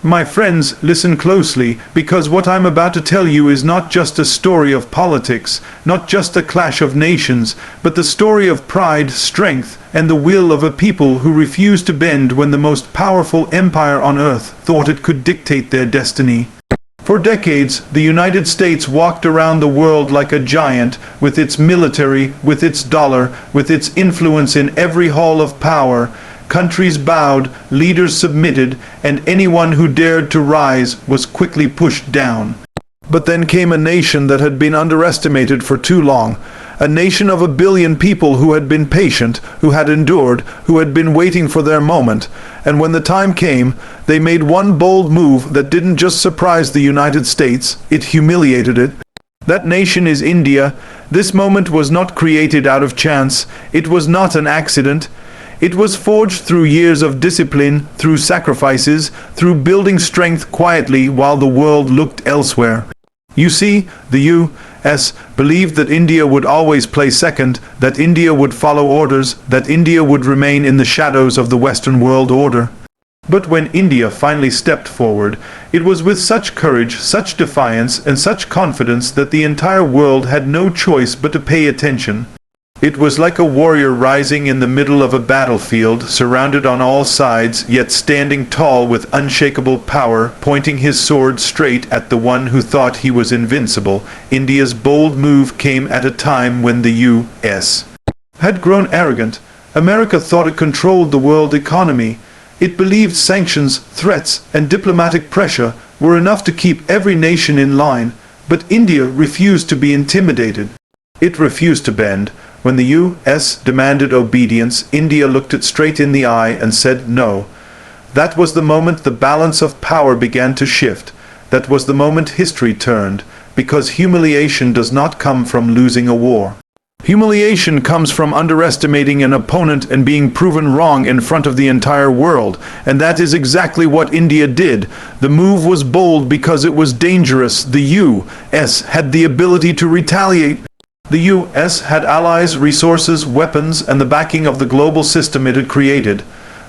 My friends, listen closely, because what I'm about to tell you is not just a story of politics, not just a clash of nations, but the story of pride, strength, and the will of a people who refused to bend when the most powerful empire on earth thought it could dictate their destiny. For decades, the United States walked around the world like a giant, with its military, with its dollar, with its influence in every hall of power. Countries bowed, leaders submitted, and anyone who dared to rise was quickly pushed down. But then came a nation that had been underestimated for too long. A nation of 1 billion people who had been patient, who had endured, who had been waiting for their moment. And when the time came, they made one bold move that didn't just surprise the United States, it humiliated it. That nation is India. This moment was not created out of chance. It was not an accident. It was forged through years of discipline, through sacrifices, through building strength quietly while the world looked elsewhere. You see, the U.S. believed that India would always play second, that India would follow orders, that India would remain in the shadows of the Western world order. But when India finally stepped forward, it was with such courage, such defiance, and such confidence that the entire world had no choice but to pay attention. It was like a warrior rising in the middle of a battlefield, surrounded on all sides, yet standing tall with unshakable power, pointing his sword straight at the one who thought he was invincible. India's bold move came at a time when the U.S. had grown arrogant. America thought it controlled the world economy. It believed sanctions, threats, and diplomatic pressure were enough to keep every nation in line. But India refused to be intimidated. It refused to bend. When the U.S. demanded obedience, India looked it straight in the eye and said no. That was the moment the balance of power began to shift. That was the moment history turned, because humiliation does not come from losing a war. Humiliation comes from underestimating an opponent and being proven wrong in front of the entire world, and that is exactly what India did. The move was bold because it was dangerous. The U.S. had the ability to retaliate. The U.S. had allies, resources, weapons, and the backing of the global system it had created.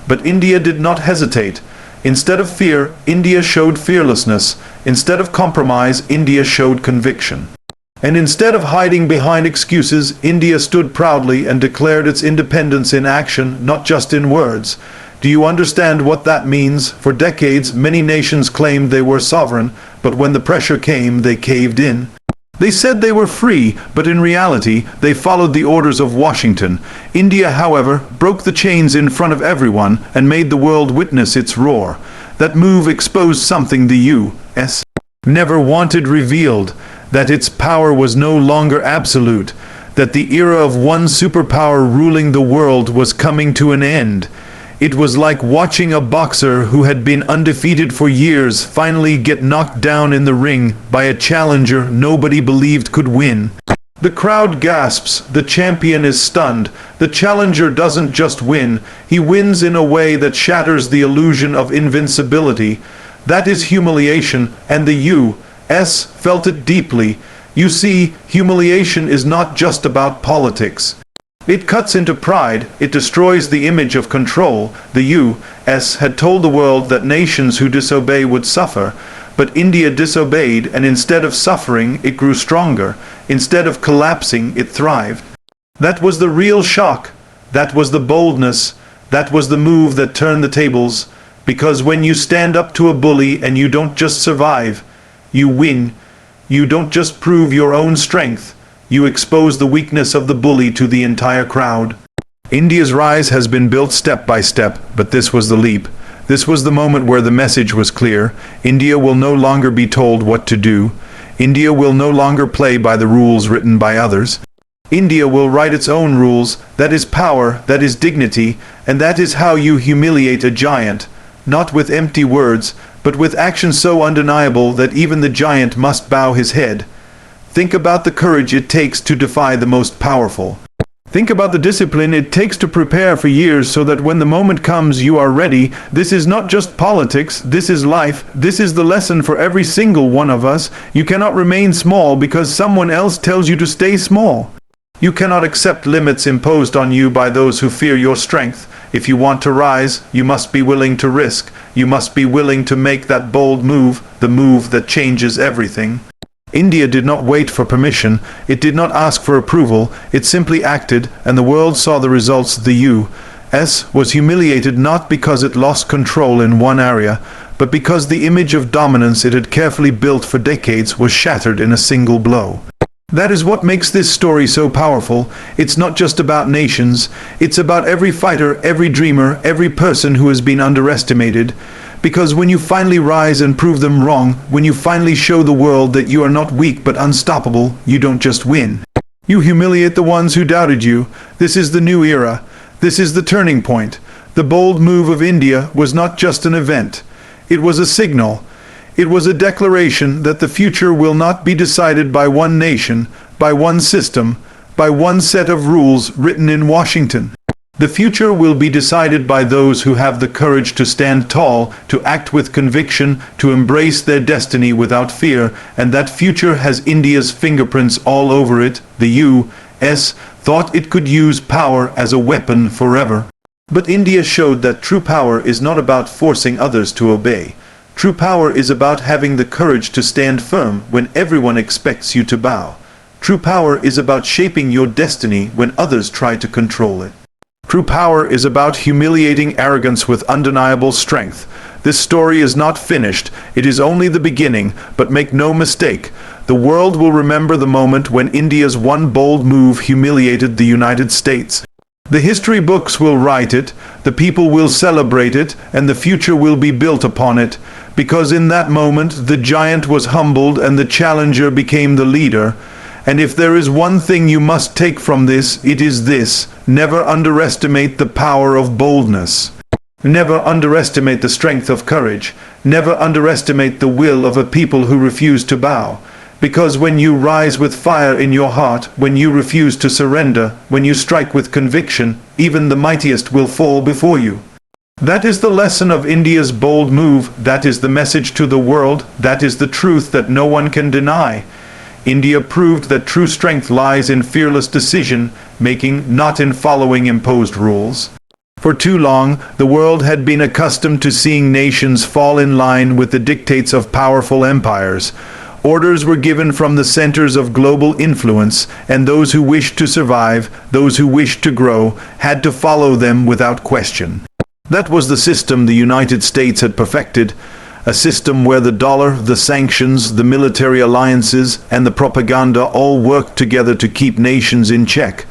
But India did not hesitate. Instead of fear, India showed fearlessness. Instead of compromise, India showed conviction. And instead of hiding behind excuses, India stood proudly and declared its independence in action, not just in words. Do you understand what that means? For decades, many nations claimed they were sovereign, but when the pressure came, they caved in. They said they were free, but in reality, they followed the orders of Washington. India, however, broke the chains in front of everyone and made the world witness its roar. That move exposed something the U.S. never wanted revealed, that its power was no longer absolute, that the era of one superpower ruling the world was coming to an end. It was like watching a boxer who had been undefeated for years finally get knocked down in the ring by a challenger nobody believed could win. The crowd gasps, the champion is stunned. The challenger doesn't just win, he wins in a way that shatters the illusion of invincibility. That is humiliation, and the U.S. felt it deeply. You see, humiliation is not just about politics. It cuts into pride, it destroys the image of control. The U.S. had told the world that nations who disobey would suffer, but India disobeyed, and instead of suffering, it grew stronger. Instead of collapsing, it thrived. That was the real shock. That was the boldness. That was the move that turned the tables. Because when you stand up to a bully and you don't just survive, you win. You don't just prove your own strength. You expose the weakness of the bully to the entire crowd. India's rise has been built step by step, but this was the leap. This was the moment where the message was clear. India will no longer be told what to do. India will no longer play by the rules written by others. India will write its own rules. That is power, that is dignity, and that is how you humiliate a giant. Not with empty words, but with action so undeniable that even the giant must bow his head. Think about the courage it takes to defy the most powerful. Think about the discipline it takes to prepare for years so that when the moment comes you are ready. This is not just politics, this is life. This is the lesson for every single one of us. You cannot remain small because someone else tells you to stay small. You cannot accept limits imposed on you by those who fear your strength. If you want to rise, you must be willing to risk. You must be willing to make that bold move, the move that changes everything. India did not wait for permission. It did not ask for approval. It simply acted, and the world saw the results. The U.S. was humiliated not because it lost control in one area, but because the image of dominance it had carefully built for decades was shattered in a single blow. That is what makes this story so powerful. It's not just about nations. It's about every fighter, every dreamer, every person who has been underestimated. Because when you finally rise and prove them wrong, when you finally show the world that you are not weak but unstoppable, you don't just win. You humiliate the ones who doubted you. This is the new era. This is the turning point. The bold move of India was not just an event. It was a signal. It was a declaration that the future will not be decided by one nation, by one system, by one set of rules written in Washington. The future will be decided by those who have the courage to stand tall, to act with conviction, to embrace their destiny without fear, and that future has India's fingerprints all over it. The U.S. thought it could use power as a weapon forever. But India showed that true power is not about forcing others to obey. True power is about having the courage to stand firm when everyone expects you to bow. True power is about shaping your destiny when others try to control it. True power is about humiliating arrogance with undeniable strength. This story is not finished. It is only the beginning, but make no mistake, the world will remember the moment when India's one bold move humiliated the United States. The history books will write it, the people will celebrate it, and the future will be built upon it, because in that moment the giant was humbled and the challenger became the leader. And if there is one thing you must take from this, it is this: never underestimate the power of boldness. Never underestimate the strength of courage. Never underestimate the will of a people who refuse to bow. Because when you rise with fire in your heart, when you refuse to surrender, when you strike with conviction, even the mightiest will fall before you. That is the lesson of India's bold move. That is the message to the world. That is the truth that no one can deny. India proved that true strength lies in fearless decision-making, not in following imposed rules. For too long, the world had been accustomed to seeing nations fall in line with the dictates of powerful empires. Orders were given from the centers of global influence, and those who wished to survive, those who wished to grow, had to follow them without question. That was the system the United States had perfected, a system where the dollar, the sanctions, the military alliances, and the propaganda all worked together to keep nations in check.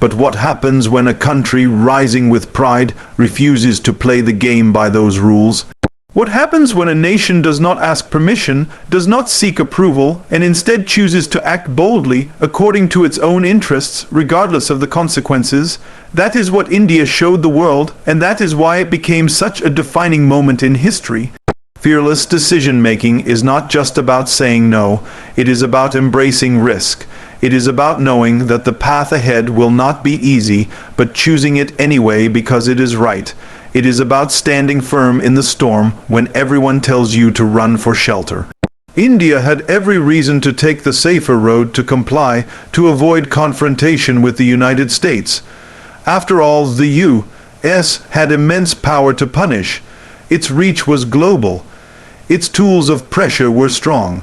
But what happens when a country rising with pride refuses to play the game by those rules? What happens when a nation does not ask permission, does not seek approval, and instead chooses to act boldly according to its own interests, regardless of the consequences? That is what India showed the world, and that is why it became such a defining moment in history. Fearless decision-making is not just about saying no, it is about embracing risk. It is about knowing that the path ahead will not be easy, but choosing it anyway because it is right. It is about standing firm in the storm when everyone tells you to run for shelter. India had every reason to take the safer road, to comply, to avoid confrontation with the United States. After all, the U.S. had immense power to punish. Its reach was global. Its tools of pressure were strong.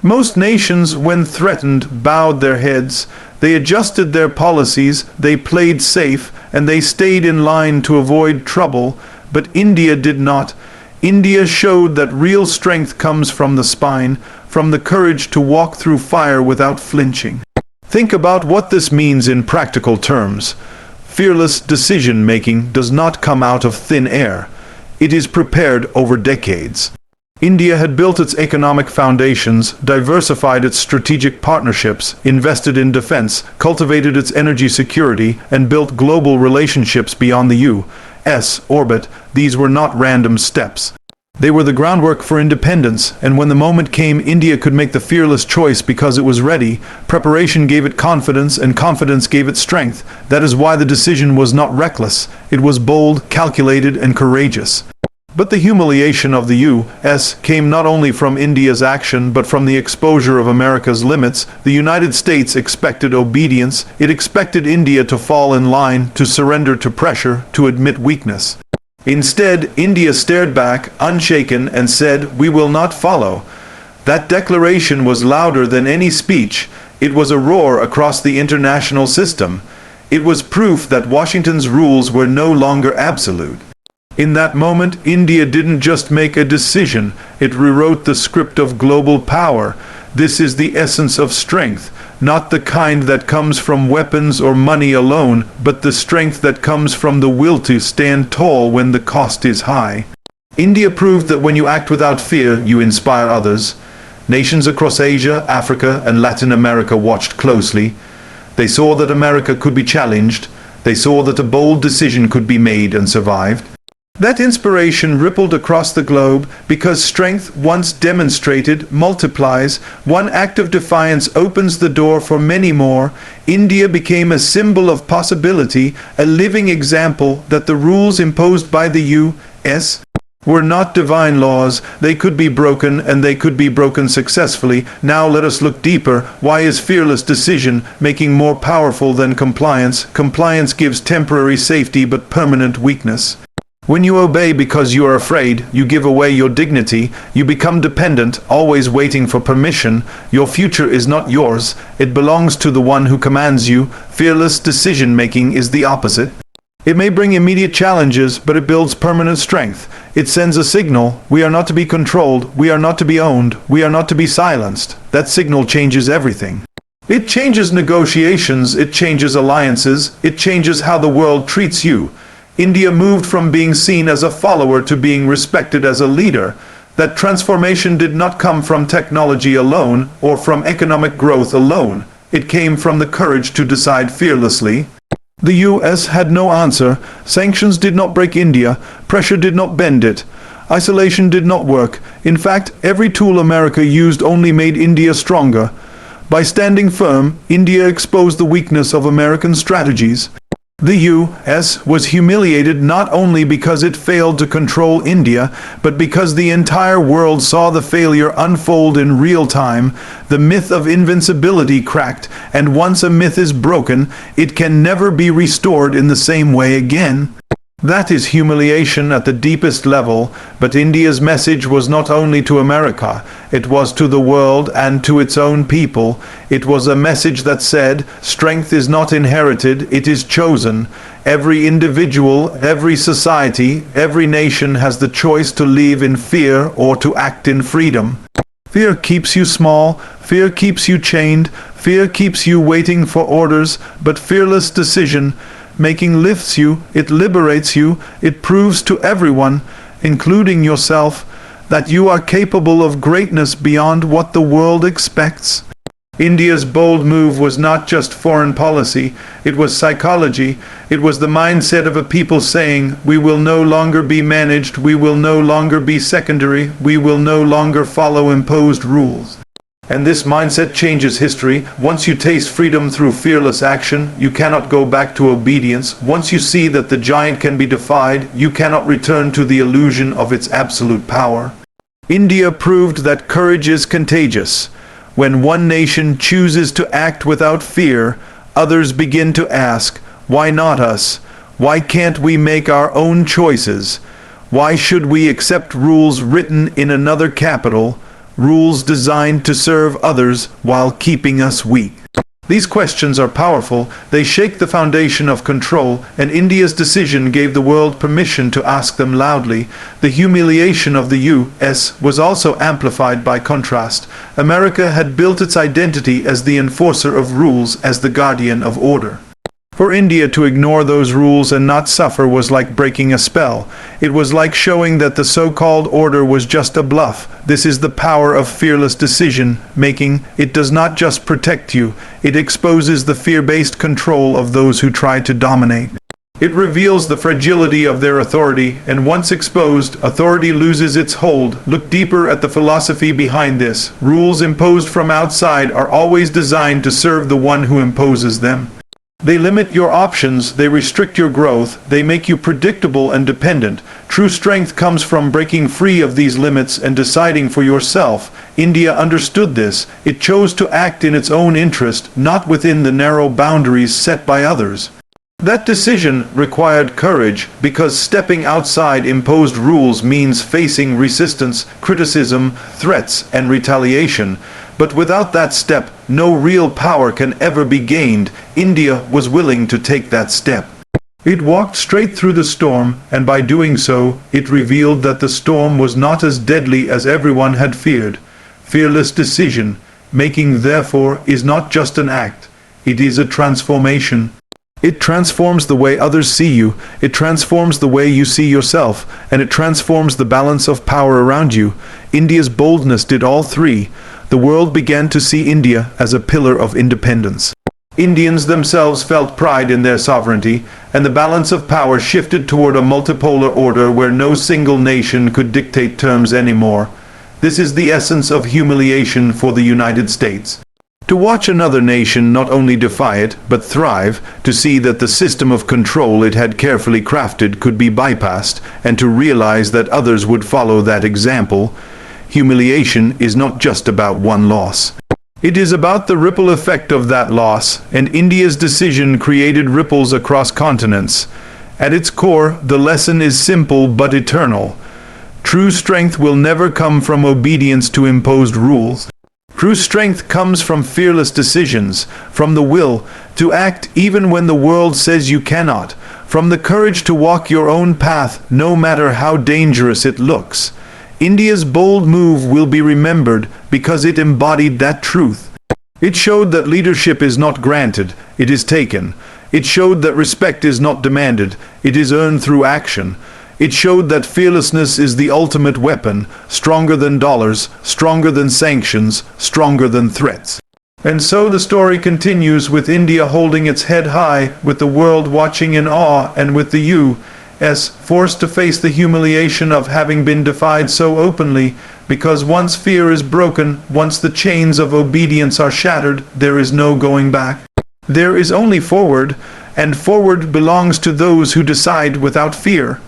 Most nations, when threatened, bowed their heads. They adjusted their policies, they played safe, and they stayed in line to avoid trouble. But India did not. India showed that real strength comes from the spine, from the courage to walk through fire without flinching. Think about what this means in practical terms. Fearless decision-making does not come out of thin air. It is prepared over decades. India had built its economic foundations, diversified its strategic partnerships, invested in defense, cultivated its energy security, and built global relationships beyond the U.S. orbit. These were not random steps. They were the groundwork for independence, and when the moment came, India could make the fearless choice because it was ready. Preparation gave it confidence, and confidence gave it strength. That is why the decision was not reckless. It was bold, calculated, and courageous. But the humiliation of the U.S. came not only from India's action but from the exposure of America's limits. The United States expected obedience. It expected India to fall in line, to surrender to pressure, to admit weakness. Instead, India stared back, unshaken, and said, "We will not follow." That declaration was louder than any speech. It was a roar across the international system. It was proof that Washington's rules were no longer absolute. In that moment, India didn't just make a decision, it rewrote the script of global power. This is the essence of strength, not the kind that comes from weapons or money alone, but the strength that comes from the will to stand tall when the cost is high. India proved that when you act without fear, you inspire others. Nations across Asia, Africa, and Latin America watched closely. They saw that America could be challenged. They saw that a bold decision could be made and survived. That inspiration rippled across the globe because strength, once demonstrated, multiplies. One act of defiance opens the door for many more. India became a symbol of possibility, a living example that the rules imposed by the U.S. were not divine laws. They could be broken, and they could be broken successfully. Now let us look deeper. Why is fearless decision-making more powerful than compliance? Compliance gives temporary safety but permanent weakness. When you obey because you are afraid, you give away your dignity, you become dependent, always waiting for permission. Your future is not yours, it belongs to the one who commands you. Fearless decision-making is the opposite. It may bring immediate challenges, but it builds permanent strength. It sends a signal: we are not to be controlled, we are not to be owned, we are not to be silenced. That signal changes everything. It changes negotiations, it changes alliances, it changes how the world treats you. India moved from being seen as a follower to being respected as a leader. That transformation did not come from technology alone or from economic growth alone. It came from the courage to decide fearlessly. The U.S. had no answer. Sanctions did not break India. Pressure did not bend it. Isolation did not work. In fact, every tool America used only made India stronger. By standing firm, India exposed the weakness of American strategies. The U.S. was humiliated not only because it failed to control India, but because the entire world saw the failure unfold in real time. The myth of invincibility cracked, and once a myth is broken, it can never be restored in the same way again. That is humiliation at the deepest level, but India's message was not only to America, it was to the world and to its own people. It was a message that said, strength is not inherited, it is chosen. Every individual, every society, every nation has the choice to live in fear or to act in freedom. Fear keeps you small, fear keeps you chained, fear keeps you waiting for orders, but fearless decision-making lifts you, it liberates you, it proves to everyone, including yourself, that you are capable of greatness beyond what the world expects. India's bold move was not just foreign policy, it was psychology. It was the mindset of a people saying, we will no longer be managed, we will no longer be secondary, we will no longer follow imposed rules. And this mindset changes history. Once you taste freedom through fearless action, you cannot go back to obedience. Once you see that the giant can be defied, you cannot return to the illusion of its absolute power. India proved that courage is contagious. When one nation chooses to act without fear, others begin to ask, why not us? Why can't we make our own choices? Why should we accept rules written in another capital? Rules designed to serve others while keeping us weak. These questions are powerful. They shake the foundation of control, and India's decision gave the world permission to ask them loudly. The humiliation of the U.S. was also amplified by contrast. America had built its identity as the enforcer of rules, as the guardian of order. For India to ignore those rules and not suffer was like breaking a spell. It was like showing that the so-called order was just a bluff. This is the power of fearless decision-making. It does not just protect you, it exposes the fear-based control of those who try to dominate. It reveals the fragility of their authority, and once exposed, authority loses its hold. Look deeper at the philosophy behind this. Rules imposed from outside are always designed to serve the one who imposes them. They limit your options, they restrict your growth, they make you predictable and dependent. True strength comes from breaking free of these limits and deciding for yourself. India understood this. It chose to act in its own interest, not within the narrow boundaries set by others. That decision required courage, because stepping outside imposed rules means facing resistance, criticism, threats, and retaliation. But without that step, no real power can ever be gained. India was willing to take that step. It walked straight through the storm, and by doing so, it revealed that the storm was not as deadly as everyone had feared. Fearless decision making, therefore, is not just an act. It is a transformation. It transforms the way others see you, it transforms the way you see yourself, and it transforms the balance of power around you. India's boldness did all three. The world began to see India as a pillar of independence. Indians themselves felt pride in their sovereignty, and the balance of power shifted toward a multipolar order where no single nation could dictate terms anymore. This is the essence of humiliation for the United States. To watch another nation not only defy it, but thrive, to see that the system of control it had carefully crafted could be bypassed, and to realize that others would follow that example. Humiliation is not just about one loss. It is about the ripple effect of that loss, and India's decision created ripples across continents. At its core, the lesson is simple but eternal. True strength will never come from obedience to imposed rules. True strength comes from fearless decisions, from the will to act even when the world says you cannot, from the courage to walk your own path no matter how dangerous it looks. India's bold move will be remembered because it embodied that truth. It showed that leadership is not granted, it is taken. It showed that respect is not demanded, it is earned through action. It showed that fearlessness is the ultimate weapon, stronger than dollars, stronger than sanctions, stronger than threats. And so the story continues, with India holding its head high, with the world watching in awe, and with the U.S. forced to face the humiliation of having been defied so openly, because once fear is broken, once the chains of obedience are shattered, there is no going back. There is only forward, and forward belongs to those who decide without fear.